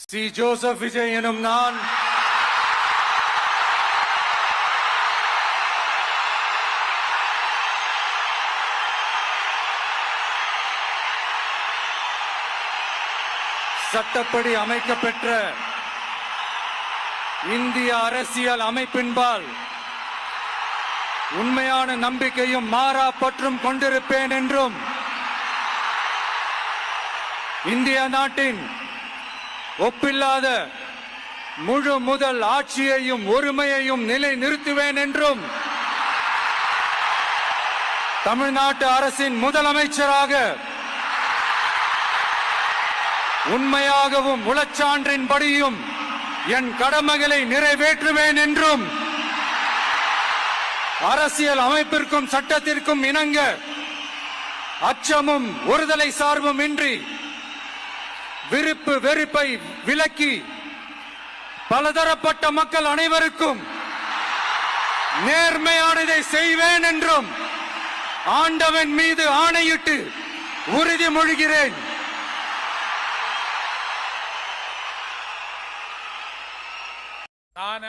C. Joseph Vijay எனும் நான் சட்டப்படி அமைக்கப்பெற்ற இந்திய அரசியல் அமைப்பின்பால் உண்மையான நம்பிக்கையும் மாறா பற்றும் கொண்டிருப்பேன் என்றும் இந்திய நாட்டின் ஒப்பில்லாத முழு முதல் ஆட்சியையும் ஒருமையையும் நிலை நிறுத்துவேன் என்றும் தமிழ்நாட்டு அரசின் முதலமைச்சராக உண்மையாகவும் உளச்சான்றின்படியும் என் கடமைகளை நிறைவேற்றுவேன் என்றும் அரசியல் அமைப்பிற்கும் சட்டத்திற்கும் இணங்க அச்சமும் ஒருதலை சார்பும் இன்றி விருப்பு வெறுப்பை விலக்கி பலதரப்பட்ட மக்கள் அனைவருக்கும் நேர்மையானதை செய்வேன் என்றும் ஆண்டவன் மீது ஆணையிட்டு உறுதிமொழிகிறேன். நான்